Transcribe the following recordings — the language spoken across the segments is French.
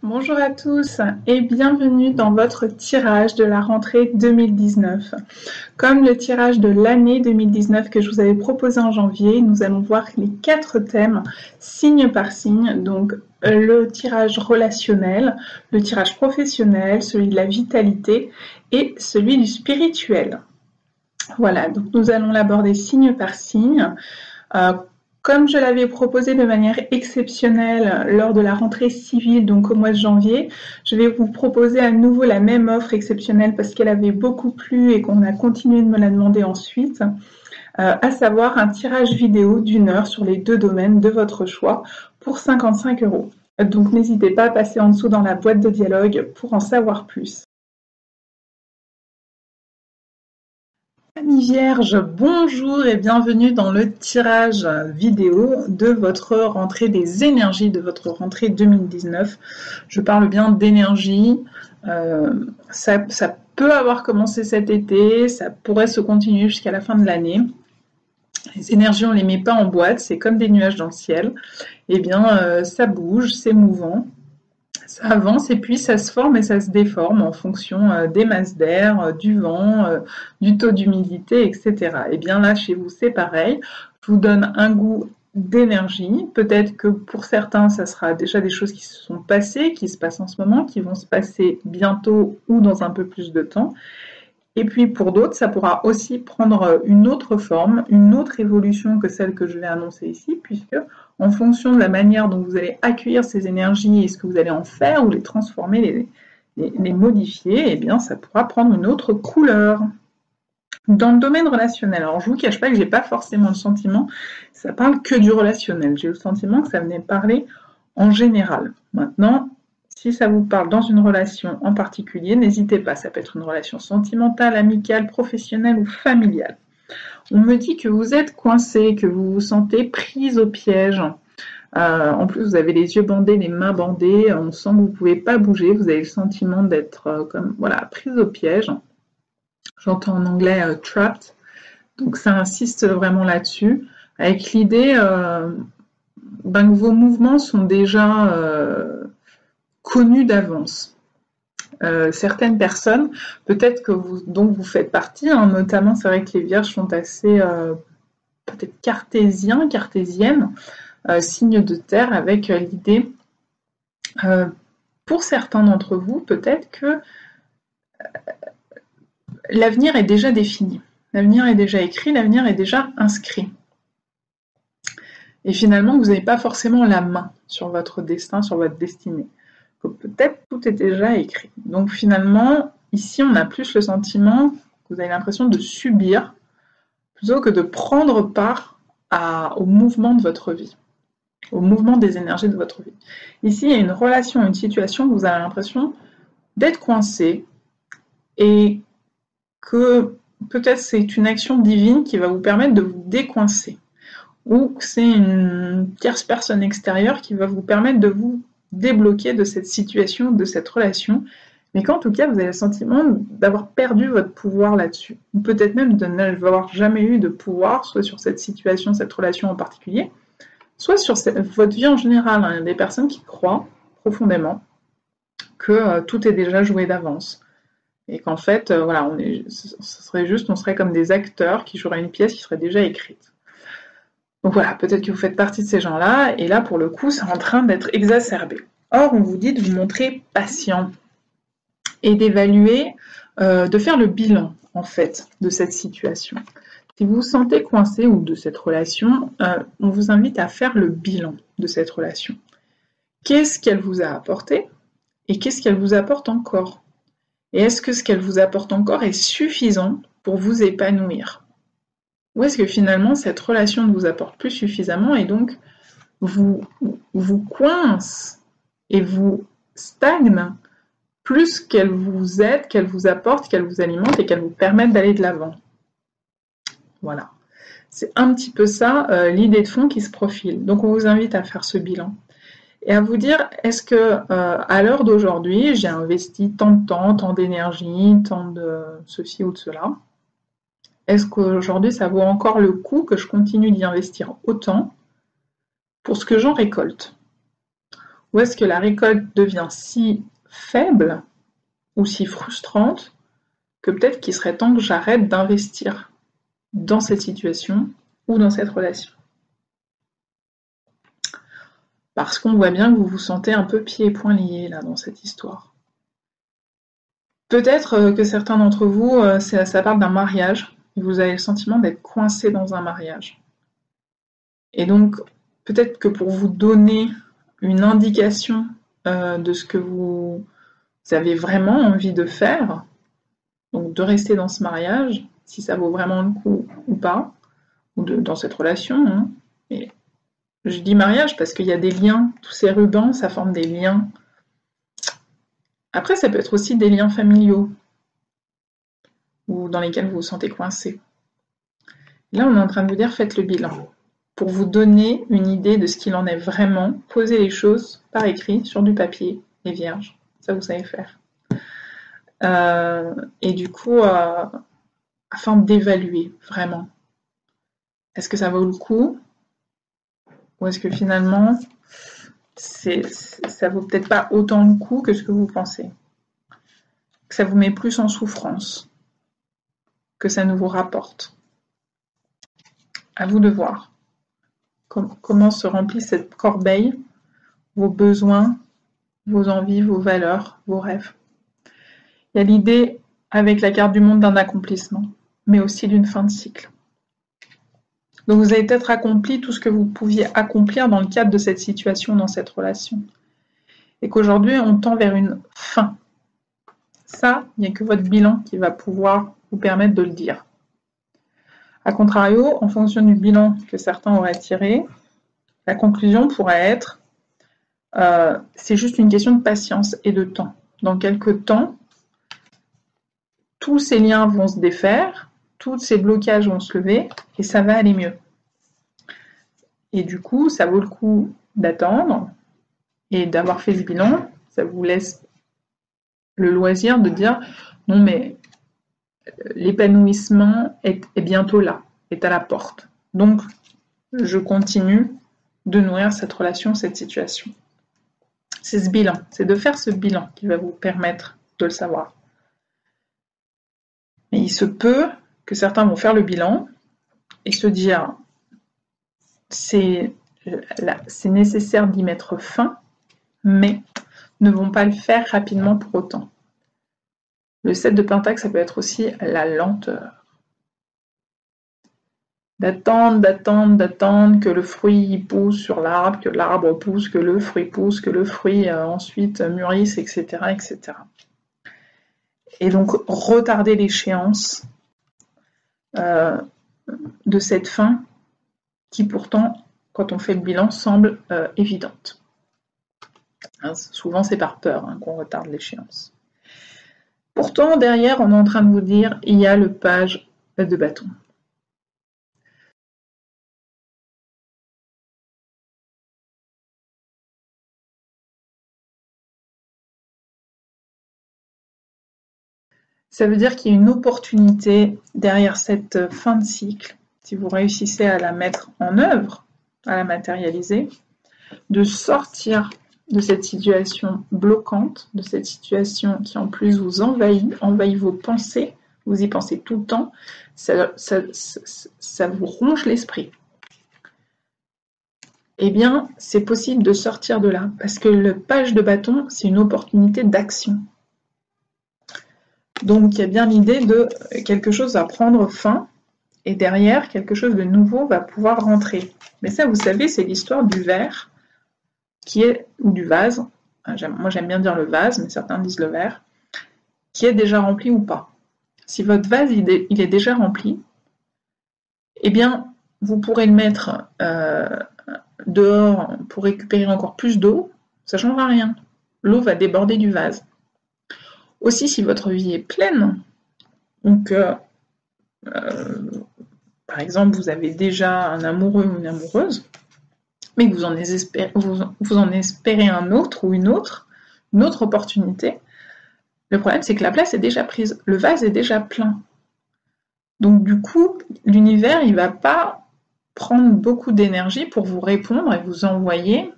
Bonjour à tous et bienvenue dans votre tirage de la rentrée 2019. Comme le tirage de l'année 2019 que je vous avais proposé en janvier, nous allons voir les 4 thèmes signe par signe, donc le tirage relationnel, le tirage professionnel, celui de la vitalité et celui du spirituel. Voilà, donc nous allons l'aborder signe par signe. Comme je l'avais proposé de manière exceptionnelle lors de la rentrée civile, donc au mois de janvier, je vais vous proposer à nouveau la même offre exceptionnelle parce qu'elle avait beaucoup plu et qu'on a continué de me la demander ensuite, à savoir un tirage vidéo d'1 heure sur les 2 domaines de votre choix pour 55 €. Donc n'hésitez pas à passer en dessous dans la boîte de dialogue pour en savoir plus. Amis Vierge, bonjour et bienvenue dans le tirage vidéo de votre rentrée des énergies, de votre rentrée 2019. Je parle bien d'énergie, ça peut avoir commencé cet été, ça pourrait se continuer jusqu'à la fin de l'année. Les énergies, on ne les met pas en boîte, c'est comme des nuages dans le ciel. Eh bien, ça bouge, c'est mouvant. Ça avance et puis ça se forme et ça se déforme en fonction des masses d'air, du vent, du taux d'humidité, etc. Et bien là, chez vous, c'est pareil. Je vous donne un goût d'énergie. Peut-être que pour certains, ça sera déjà des choses qui se sont passées, qui se passent en ce moment, qui vont se passer bientôt ou dans un peu plus de temps. Et puis pour d'autres, ça pourra aussi prendre une autre forme, une autre évolution que celle que je vais annoncer ici, puisque en fonction de la manière dont vous allez accueillir ces énergies et ce que vous allez en faire ou les transformer, les modifier, eh bien ça pourra prendre une autre couleur. Dans le domaine relationnel, alors je ne vous cache pas que je n'ai pas forcément le sentiment, ça parle que du relationnel, j'ai le sentiment que ça venait parler en général. Maintenant, si ça vous parle dans une relation en particulier, n'hésitez pas, ça peut être une relation sentimentale, amicale, professionnelle ou familiale. On me dit que vous êtes coincé, que vous vous sentez prise au piège. En plus, vous avez les yeux bandés, les mains bandées, on sent que vous ne pouvez pas bouger, vous avez le sentiment d'être comme voilà, prise au piège. J'entends en anglais trapped, donc ça insiste vraiment là-dessus, avec l'idée que vos mouvements sont déjà connus d'avance. Certaines personnes, peut-être que dont vous faites partie, notamment c'est vrai que les vierges sont assez peut-être cartésiennes, signes de terre, avec l'idée, pour certains d'entre vous, peut-être que l'avenir est déjà défini, l'avenir est déjà écrit, l'avenir est déjà inscrit. Et finalement, vous n'avez pas forcément la main sur votre destin, sur votre destinée. Que peut-être tout est déjà écrit. Donc finalement, ici, on a plus le sentiment que vous avez l'impression de subir plutôt que de prendre part au mouvement de votre vie, au mouvement des énergies de votre vie. Ici, il y a une relation, une situation où vous avez l'impression d'être coincé et que peut-être c'est une action divine qui va vous permettre de vous décoincer, ou que c'est une tierce personne extérieure qui va vous permettre de vous débloquer de cette situation, de cette relation, mais qu'en tout cas, vous avez le sentiment d'avoir perdu votre pouvoir là-dessus, ou peut-être même de n'avoir jamais eu de pouvoir, soit sur cette situation, cette relation en particulier, soit sur votre vie en général. Il y a des personnes qui croient profondément que tout est déjà joué d'avance, et qu'en fait, voilà, on serait comme des acteurs qui joueraient une pièce qui serait déjà écrite. Donc voilà, peut-être que vous faites partie de ces gens-là, et là, pour le coup, c'est en train d'être exacerbé. Or, on vous dit de vous montrer patient et d'évaluer, de faire le bilan, en fait, de cette situation. Si vous vous sentez coincé ou de cette relation, on vous invite à faire le bilan de cette relation. Qu'est-ce qu'elle vous a apporté et qu'est-ce qu'elle vous apporte encore? Et est-ce que ce qu'elle vous apporte encore est suffisant pour vous épanouir? Ou est-ce que finalement cette relation ne vous apporte plus suffisamment et donc vous coince et vous stagne plus qu'elle vous aide, qu'elle vous apporte, qu'elle vous alimente et qu'elle vous permette d'aller de l'avant? Voilà. C'est un petit peu ça l'idée de fond qui se profile. Donc on vous invite à faire ce bilan et à vous dire, est-ce que à l'heure d'aujourd'hui, j'ai investi tant de temps, tant d'énergie, tant de ceci ou de cela? Est-ce qu'aujourd'hui, ça vaut encore le coup que je continue d'y investir autant pour ce que j'en récolte? Ou est-ce que la récolte devient si faible ou si frustrante que peut-être qu'il serait temps que j'arrête d'investir dans cette situation ou dans cette relation? Parce qu'on voit bien que vous vous sentez un peu pieds et poings liés là dans cette histoire. Peut-être que certains d'entre vous, ça parle d'un mariage, et vous avez le sentiment d'être coincé dans un mariage. Et donc, peut-être que pour vous donner une indication de ce que vous avez vraiment envie de faire, donc de rester dans ce mariage, si ça vaut vraiment le coup ou pas, ou dans cette relation, hein. Et je dis mariage parce qu'il y a des liens, tous ces rubans, ça forme des liens. Après, ça peut être aussi des liens familiaux, ou dans lesquels vous vous sentez coincé. Là, on est en train de vous dire, faites le bilan. Pour vous donner une idée de ce qu'il en est vraiment, posez les choses par écrit, sur du papier, et vierge. Ça, vous savez faire. Et du coup, afin d'évaluer vraiment, est-ce que ça vaut le coup? Ou est-ce que finalement, ça vaut peut-être pas autant le coup que ce que vous pensez? Que ça vous met plus en souffrance que ça ne vous rapporte? À vous de voir comment se remplit cette corbeille, vos besoins, vos envies, vos valeurs, vos rêves. Il y a l'idée, avec la carte du monde, d'un accomplissement, mais aussi d'une fin de cycle. Donc vous avez peut-être accompli tout ce que vous pouviez accomplir dans le cadre de cette situation, dans cette relation. Et qu'aujourd'hui, on tend vers une fin. Ça, il n'y a que votre bilan qui va pouvoir vous permettre de le dire. A contrario, en fonction du bilan que certains auraient tiré, la conclusion pourrait être c'est juste une question de patience et de temps. Dans quelques temps, tous ces liens vont se défaire, tous ces blocages vont se lever et ça va aller mieux. Et du coup, ça vaut le coup d'attendre et d'avoir fait ce bilan. Ça vous laisse le loisir de dire non mais l'épanouissement est bientôt là, est à la porte. Donc, je continue de nourrir cette relation, cette situation. C'est ce bilan, c'est de faire ce bilan qui va vous permettre de le savoir. Mais il se peut que certains vont faire le bilan et se dire c'est nécessaire d'y mettre fin, mais ne vont pas le faire rapidement pour autant. Le 7 de Pentacle, ça peut être aussi la lenteur. D'attendre que le fruit pousse sur l'arbre, que l'arbre pousse, que le fruit pousse, que le fruit ensuite mûrisse, etc., etc. Et donc retarder l'échéance de cette fin qui pourtant, quand on fait le bilan, semble évidente. Hein, souvent c'est par peur qu'on retarde l'échéance. Pourtant, derrière, on est en train de vous dire, il y a le page de bâton. Ça veut dire qu'il y a une opportunité derrière cette fin de cycle, si vous réussissez à la mettre en œuvre, à la matérialiser, de sortir de cette situation bloquante, de cette situation qui en plus vous envahit vos pensées, vous y pensez tout le temps, ça vous ronge l'esprit. Eh bien, c'est possible de sortir de là, parce que le page de bâton, c'est une opportunité d'action. Donc, il y a bien l'idée de quelque chose va prendre fin, et derrière, quelque chose de nouveau va pouvoir rentrer. Mais ça, vous savez, c'est l'histoire du verre, ou du vase, moi j'aime bien dire le vase, mais certains disent le verre, qui est déjà rempli ou pas. Si votre vase il est déjà rempli, eh bien, vous pourrez le mettre dehors pour récupérer encore plus d'eau, ça ne changera rien. L'eau va déborder du vase. Aussi, si votre vie est pleine, ou que, par exemple, vous avez déjà un amoureux ou une amoureuse, mais que vous en espérez un autre ou une autre opportunité, le problème, c'est que la place est déjà prise. Le vase est déjà plein. Donc, du coup, l'univers, il ne va pas prendre beaucoup d'énergie pour vous répondre et vous envoyer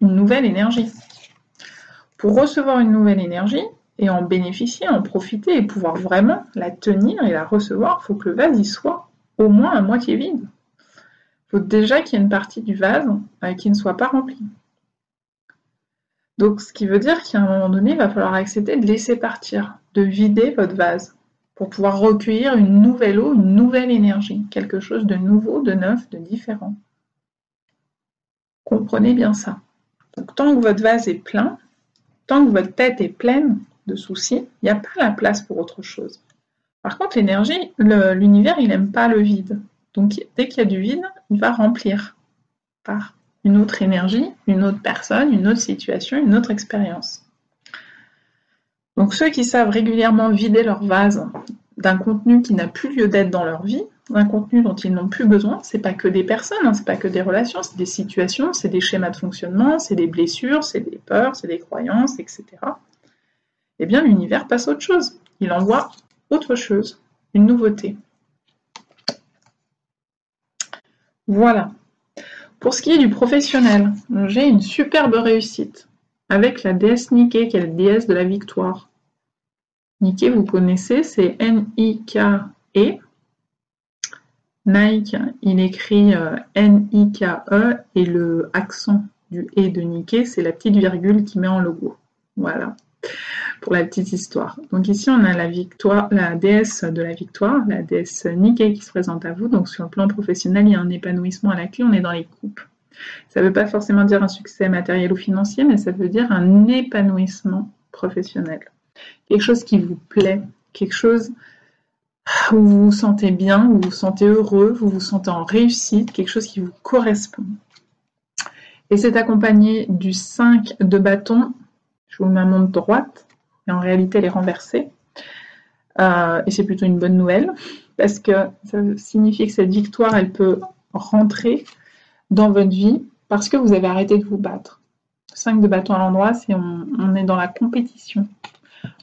une nouvelle énergie. Pour recevoir une nouvelle énergie et en bénéficier, en profiter et pouvoir vraiment la tenir et la recevoir, il faut que le vase y soit au moins à moitié vide. Il faut déjà qu'il y ait une partie du vase qui ne soit pas remplie. Donc, ce qui veut dire qu'à un moment donné, il va falloir accepter de laisser partir, de vider votre vase pour pouvoir recueillir une nouvelle eau, une nouvelle énergie, quelque chose de nouveau, de neuf, de différent. Comprenez bien ça. Donc, tant que votre vase est plein, tant que votre tête est pleine de soucis, il n'y a pas la place pour autre chose. Par contre, l'énergie, l'univers, il n'aime pas le vide. Donc, dès qu'il y a du vide, il va remplir par une autre énergie, une autre personne, une autre situation, une autre expérience. Donc, ceux qui savent régulièrement vider leur vase d'un contenu qui n'a plus lieu d'être dans leur vie, d'un contenu dont ils n'ont plus besoin, c'est pas que des personnes, c'est pas que des relations, c'est des situations, c'est des schémas de fonctionnement, c'est des blessures, c'est des peurs, c'est des croyances, etc. Eh bien, l'univers passe à autre chose. Il envoie autre chose, une nouveauté. Voilà. Pour ce qui est du professionnel, j'ai une superbe réussite avec la déesse Nike, qui est la déesse de la victoire. Nike, vous connaissez, c'est N-I-K-E. Nike, il écrit N-I-K-E et le accent du E de Nike, c'est la petite virgule qui met en logo. Voilà, pour la petite histoire. Donc ici, on a la victoire, la déesse de la victoire, la déesse Nike qui se présente à vous. Donc sur le plan professionnel, il y a un épanouissement à la clé, on est dans les coupes. Ça ne veut pas forcément dire un succès matériel ou financier, mais ça veut dire un épanouissement professionnel. Quelque chose qui vous plaît, quelque chose où vous vous sentez bien, où vous vous sentez heureux, vous vous sentez en réussite, quelque chose qui vous correspond. Et c'est accompagné du 5 de bâton. Je vous mets ma montre droite, et en réalité elle est renversée. Et c'est plutôt une bonne nouvelle, parce que ça signifie que cette victoire, elle peut rentrer dans votre vie parce que vous avez arrêté de vous battre. 5 de bâton à l'endroit, c'est on est dans la compétition.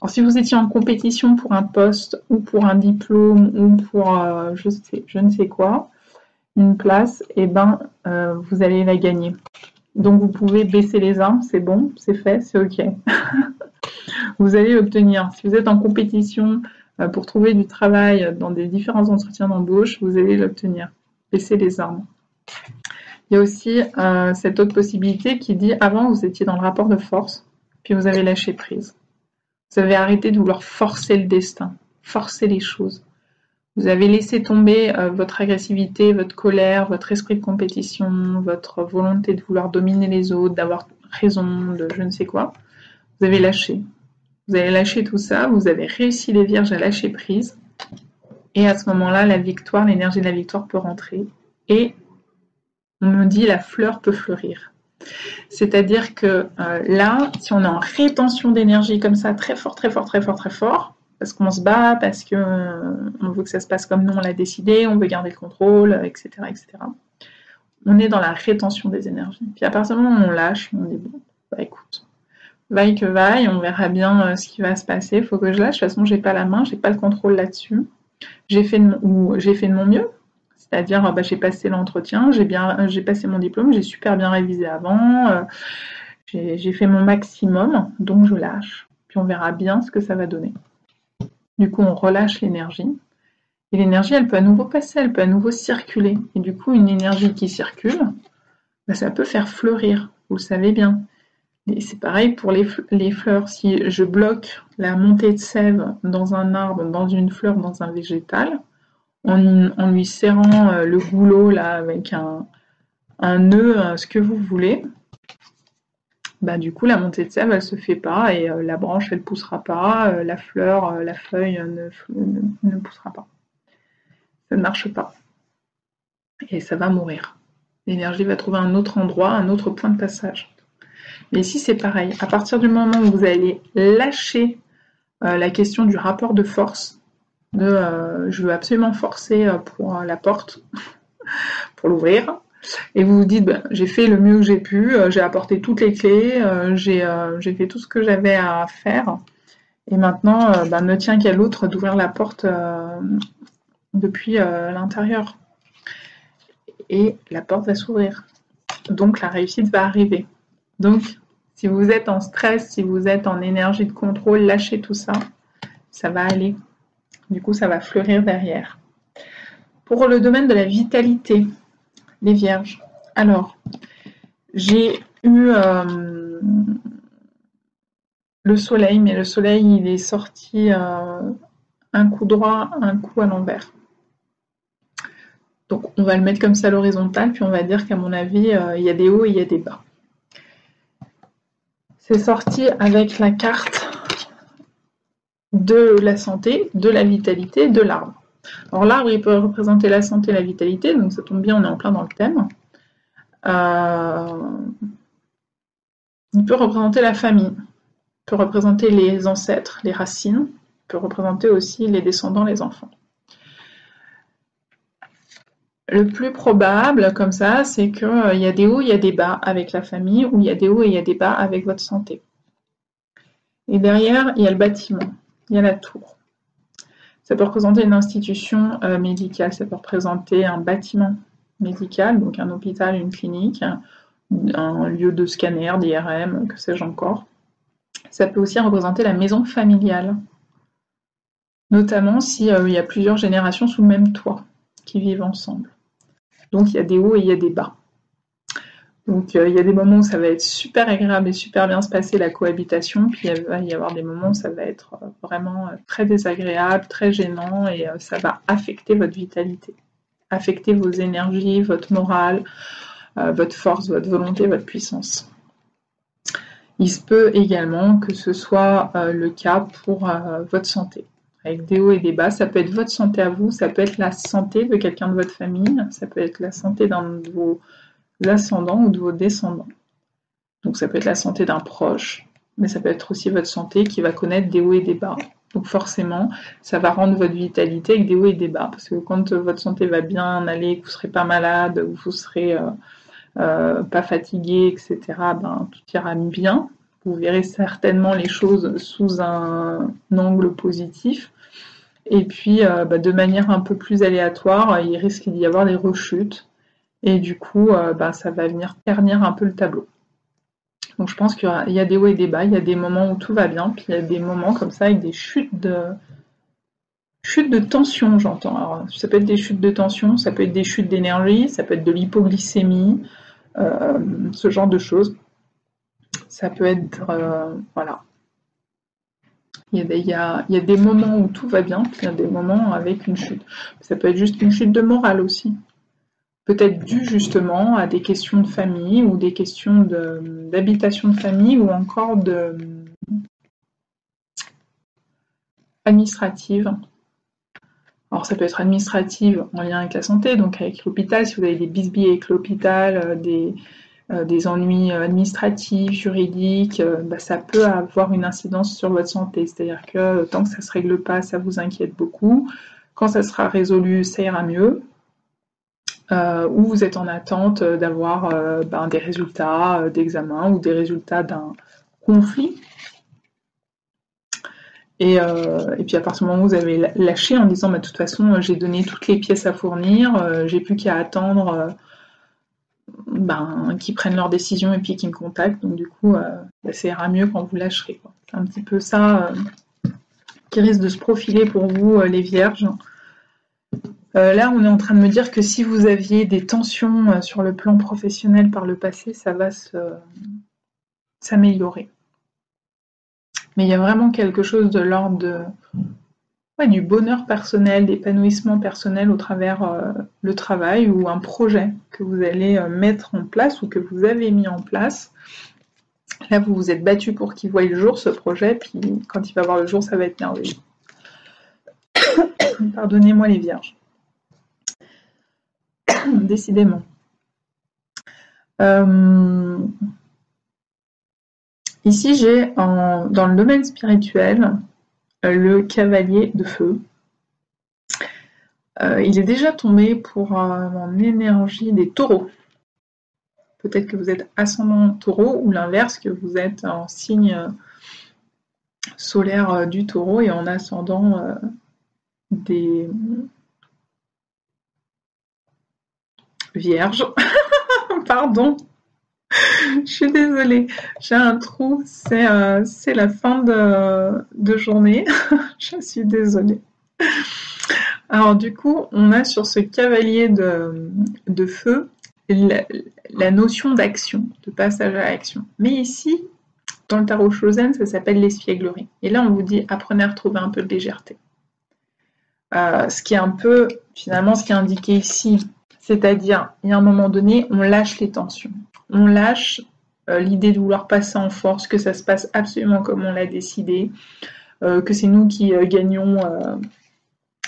Alors si vous étiez en compétition pour un poste ou pour un diplôme ou pour je ne sais quoi, une place, eh ben vous allez la gagner. Donc vous pouvez baisser les armes, c'est bon, c'est fait, c'est ok. Vous allez l'obtenir. Si vous êtes en compétition pour trouver du travail dans des différents entretiens d'embauche, vous allez l'obtenir. Baissez les armes. Il y a aussi cette autre possibilité qui dit avant vous étiez dans le rapport de force, puis vous avez lâché prise. Vous avez arrêté de vouloir forcer le destin, forcer les choses. Vous avez laissé tomber votre agressivité, votre colère, votre esprit de compétition, votre volonté de vouloir dominer les autres, d'avoir raison, de je ne sais quoi. Vous avez lâché. Vous avez lâché tout ça, vous avez réussi les vierges à lâcher prise. Et à ce moment-là, la victoire, l'énergie de la victoire peut rentrer. Et on me dit la fleur peut fleurir. C'est-à-dire que là, si on est en rétention d'énergie comme ça, très fort, parce qu'on se bat, parce qu'on veut que ça se passe comme nous on l'a décidé, on veut garder le contrôle, etc., etc. On est dans la rétention des énergies. Puis à partir du moment où on lâche, on dit bon, bah écoute, vaille que vaille, on verra bien ce qui va se passer, il faut que je lâche, de toute façon j'ai pas la main, j'ai pas le contrôle là-dessus. J'ai fait de mon mieux. C'est-à-dire, j'ai passé l'entretien, j'ai passé mon diplôme, j'ai super bien révisé avant, j'ai fait mon maximum, donc je lâche. Puis on verra bien ce que ça va donner. Du coup, on relâche l'énergie. Et l'énergie, elle peut à nouveau passer, elle peut à nouveau circuler. Et du coup, une énergie qui circule, ça peut faire fleurir, vous le savez bien. Et c'est pareil pour les fleurs. Si je bloque la montée de sève dans un arbre, dans une fleur, dans un végétal, en lui serrant le goulot là avec un nœud, ce que vous voulez, bah du coup la montée de sève elle se fait pas et la branche elle poussera pas, la fleur, la feuille ne poussera pas. Ça ne marche pas. Et ça va mourir. L'énergie va trouver un autre endroit, un autre point de passage. Mais ici c'est pareil. À partir du moment où vous allez lâcher la question du rapport de force, je veux absolument forcer pour la porte, pour l'ouvrir. Et vous vous dites, j'ai fait le mieux que j'ai pu, j'ai apporté toutes les clés, j'ai fait tout ce que j'avais à faire. Et maintenant, ne tient qu'à l'autre d'ouvrir la porte depuis l'intérieur. Et la porte va s'ouvrir. Donc la réussite va arriver. Donc, si vous êtes en stress, si vous êtes en énergie de contrôle, lâchez tout ça. Ça va aller. Du coup, ça va fleurir derrière. Pour le domaine de la vitalité, les vierges. Alors, j'ai eu le soleil, mais le soleil, il est sorti un coup droit, un coup à l'envers. Donc, on va le mettre comme ça à l'horizontale, puis on va dire qu'à mon avis, il y a des hauts et il y a des bas. C'est sorti avec la carte de la santé, de la vitalité, de l'arbre. Alors l'arbre, il peut représenter la santé et la vitalité, donc ça tombe bien, on est en plein dans le thème. Il peut représenter la famille, il peut représenter les ancêtres, les racines, il peut représenter aussi les descendants, les enfants. Le plus probable, comme ça, c'est qu'il y a des hauts, il y a des bas avec la famille, ou il y a des hauts et il y a des bas avec votre santé. Et derrière, il y a le bâtiment, il y a la tour. Ça peut représenter une institution médicale, ça peut représenter un bâtiment médical, donc un hôpital, une clinique, un lieu de scanner, d'IRM, que sais-je encore. Ça peut aussi représenter la maison familiale, notamment s'il y a plusieurs générations sous le même toit qui vivent ensemble. Donc il y a des hauts et il y a des bas. Donc il y a des moments où ça va être super agréable et super bien se passer la cohabitation, puis il va y avoir des moments où ça va être vraiment très désagréable, très gênant, et ça va affecter votre vitalité, affecter vos énergies, votre morale, votre force, votre volonté, votre puissance. Il se peut également que ce soit le cas pour votre santé, avec des hauts et des bas. Ça peut être votre santé à vous, ça peut être la santé de quelqu'un de votre famille, ça peut être la santé d'un de vos ascendants ou de vos descendants. Donc ça peut être la santé d'un proche, mais ça peut être aussi votre santé qui va connaître des hauts et des bas. Donc forcément, ça va rendre votre vitalité avec des hauts et des bas, parce que quand votre santé va bien aller, que vous ne serez pas malade, ou vous ne serez pas fatigué, etc., tout ira bien. Vous verrez certainement les choses sous un angle positif. Et puis, de manière un peu plus aléatoire, il risque d'y avoir des rechutes. Et du coup, ça va venir ternir un peu le tableau. Donc je pense qu'il y a des hauts et des bas, il y a des moments où tout va bien, puis il y a des moments comme ça avec des chutes de tension, j'entends. Alors ça peut être des chutes de tension, ça peut être des chutes d'énergie, ça peut être de l'hypoglycémie, ce genre de choses. Ça peut être, voilà. Il y a des moments où tout va bien, puis il y a des moments avec une chute. Ça peut être juste une chute de morale aussi. Peut-être dû justement à des questions de famille ou des questions d'habitation de famille ou encore administrative. Alors ça peut être administrative en lien avec la santé, donc avec l'hôpital, si vous avez des bisbilles avec l'hôpital, des ennuis administratifs, juridiques, ça peut avoir une incidence sur votre santé. C'est-à-dire que tant que ça ne se règle pas, ça vous inquiète beaucoup. Quand ça sera résolu, ça ira mieux. Ou vous êtes en attente d'avoir des résultats d'examen ou des résultats d'un conflit. Et puis à partir du moment où vous avez lâché en disant de toute façon j'ai donné toutes les pièces à fournir, j'ai plus qu'à attendre qu'ils prennent leurs décisions et puis qu'ils me contactent, donc du coup ça ira mieux quand vous lâcherez, quoi. C'est un petit peu ça qui risque de se profiler pour vous les vierges. Là, on est en train de me dire que si vous aviez des tensions sur le plan professionnel par le passé, ça va s'améliorer. Mais il y a vraiment quelque chose de l'ordre du bonheur personnel, d'épanouissement personnel au travers le travail ou un projet que vous allez mettre en place ou que vous avez mis en place. Là, vous vous êtes battu pour qu'il voie le jour, ce projet, puis quand il va voir le jour, ça va être merveilleux. Pardonnez-moi les vierges. Décidément. Ici, j'ai dans le domaine spirituel le cavalier de feu. Il est déjà tombé pour mon énergie des taureaux. Peut-être que vous êtes ascendant taureau ou l'inverse, que vous êtes en signe solaire du taureau et en ascendant des vierges. Pardon. Je suis désolée, j'ai un trou, c'est la fin de journée. Je suis désolée. Alors du coup, on a sur ce cavalier de feu la notion d'action, de passage à l'action. Mais ici, dans le tarot Chosen, ça s'appelle l'espièglerie. Et là, on vous dit, apprenez à retrouver un peu de légèreté. Ce qui est un peu, finalement, ce qui est indiqué ici, c'est-à-dire, il y a un moment donné, on lâche les tensions. On lâche l'idée de vouloir passer en force, que ça se passe absolument comme on l'a décidé, que c'est nous qui gagnons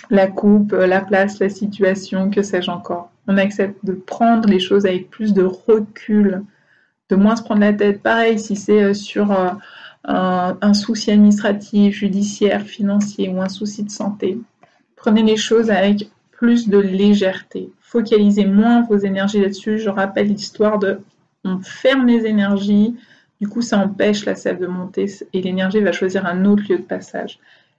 la coupe, la place, la situation, que sais-je encore. On accepte de prendre les choses avec plus de recul, de moins se prendre la tête. Pareil, si c'est sur un souci administratif, judiciaire, financier ou un souci de santé, prenez les choses avec plus de légèreté. Focalisez moins vos énergies là-dessus. Je rappelle l'histoire de on ferme les énergies, du coup ça empêche la sève de monter et l'énergie va choisir un autre lieu de passage.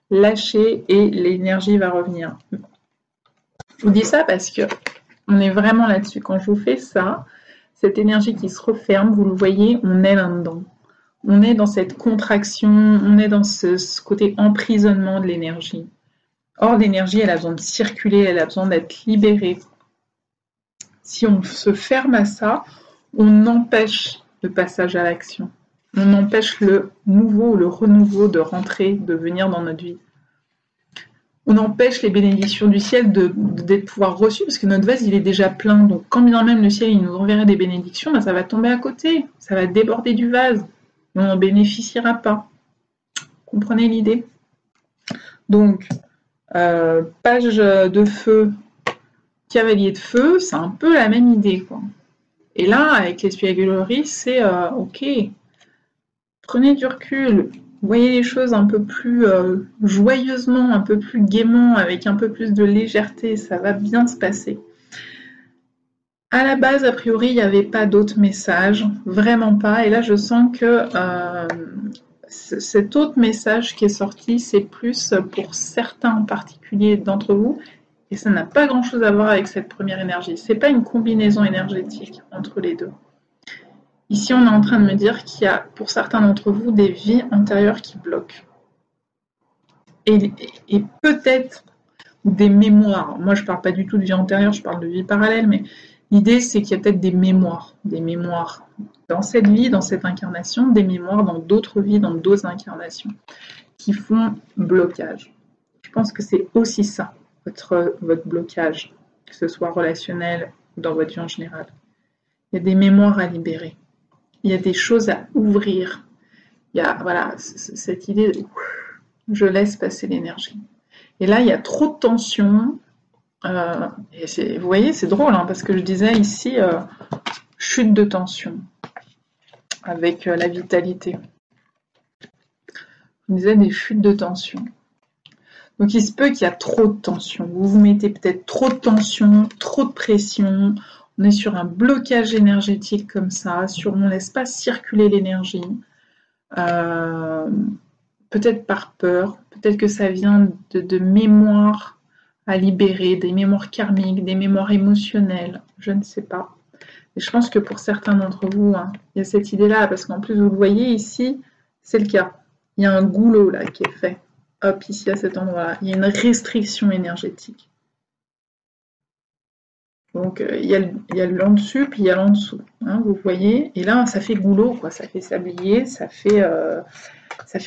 Lâchez et l'énergie va revenir. Je vous dis ça parce que on est vraiment là-dessus. Quand je vous fais ça, cette énergie qui se referme, vous le voyez, on est là-dedans. On est dans cette contraction, on est dans ce côté emprisonnement de l'énergie. Or, l'énergie, elle a besoin de circuler, elle a besoin d'être libérée. Si on se ferme à ça, on empêche le passage à l'action. On empêche le nouveau, le renouveau de rentrer, de venir dans notre vie. On empêche les bénédictions du ciel d'être pouvoir reçues parce que notre vase, il est déjà plein. Donc, quand bien même le ciel, il nous enverrait des bénédictions, ben, ça va tomber à côté. Ça va déborder du vase. Et on n'en bénéficiera pas. Comprenez l'idée? Donc, page de feu, cavalier de feu, c'est un peu la même idée, quoi. Et là, avec l'espièglerie, c'est ok, prenez du recul, voyez les choses un peu plus joyeusement, un peu plus gaiement, avec un peu plus de légèreté, ça va bien se passer. À la base, a priori, il n'y avait pas d'autres messages, vraiment pas, et là je sens que cet autre message qui est sorti, c'est plus pour certains particuliers d'entre vous, et ça n'a pas grand-chose à voir avec cette première énergie. C'est pas une combinaison énergétique entre les deux. Ici, on est en train de me dire qu'il y a, pour certains d'entre vous, des vies antérieures qui bloquent. Et peut-être des mémoires. Moi, je ne parle pas du tout de vie antérieure, je parle de vie parallèle, mais l'idée, c'est qu'il y a peut-être des mémoires dans cette vie, dans cette incarnation, des mémoires dans d'autres vies, dans d'autres incarnations, qui font blocage. Je pense que c'est aussi ça, votre blocage, que ce soit relationnel ou dans votre vie en général. Il y a des mémoires à libérer. Il y a des choses à ouvrir. Il y a voilà, cette idée de je laisse passer l'énergie. Et là, il y a trop de tension. Et vous voyez, c'est drôle, hein, parce que je disais ici chute de tension avec la vitalité. Je disais des chutes de tension. Donc il se peut qu'il y a trop de tension. Vous vous mettez peut-être trop de tension, trop de pression. On est sur un blocage énergétique comme ça. On ne laisse pas circuler l'énergie. Peut-être par peur. Peut-être que ça vient de mémoires à libérer, des mémoires karmiques, des mémoires émotionnelles. Je ne sais pas. Et je pense que pour certains d'entre vous, hein, il y a cette idée-là, parce qu'en plus, vous le voyez ici, c'est le cas. Il y a un goulot là qui est fait. Hop, ici à cet endroit-là. Il y a une restriction énergétique. Donc, il y a l'en dessus, puis il y a l'en dessous. Hein, vous voyez. Et là, ça fait goulot, quoi. Ça fait sablier, ça fait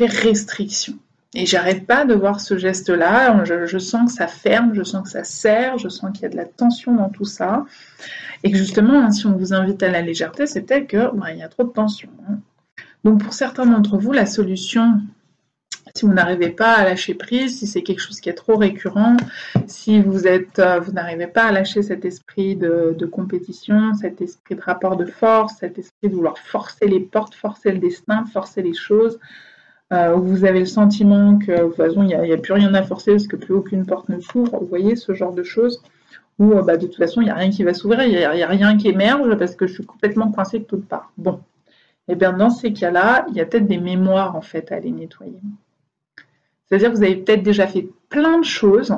restriction. Et j'arrête pas de voir ce geste-là. Je sens que ça ferme, je sens que ça serre, je sens qu'il y a de la tension dans tout ça. Et que justement, hein, si on vous invite à la légèreté, c'est peut-être qu'il y a trop de tension. Hein. Donc, pour certains d'entre vous, la solution, si vous n'arrivez pas à lâcher prise, si c'est quelque chose qui est trop récurrent, si vous n'arrivez pas à lâcher cet esprit de compétition, cet esprit de rapport de force, cet esprit de vouloir forcer les portes, forcer le destin, forcer les choses, où vous avez le sentiment que de toute façon il n'y a plus rien à forcer parce que plus aucune porte ne s'ouvre, vous voyez ce genre de choses, où de toute façon il n'y a rien qui va s'ouvrir, il n'y a rien qui émerge parce que je suis complètement coincée de toutes parts. Bon, et bien dans ces cas-là, il y a peut-être des mémoires en fait à aller nettoyer. C'est-à-dire que vous avez peut-être déjà fait plein de choses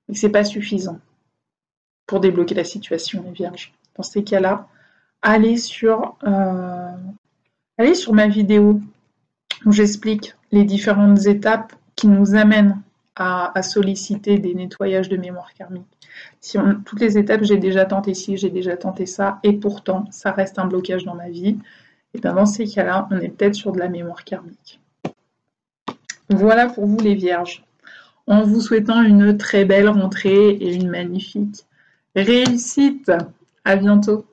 et que ce n'est pas suffisant pour débloquer la situation, les vierges. Dans ces cas-là, allez sur ma vidéo où j'explique les différentes étapes qui nous amènent à solliciter des nettoyages de mémoire karmique. Toutes les étapes, j'ai déjà tenté ci, j'ai déjà tenté ça, et pourtant, ça reste un blocage dans ma vie. Et bien dans ces cas-là, on est peut-être sur de la mémoire karmique. Voilà pour vous les vierges. En vous souhaitant une très belle rentrée et une magnifique réussite. À bientôt.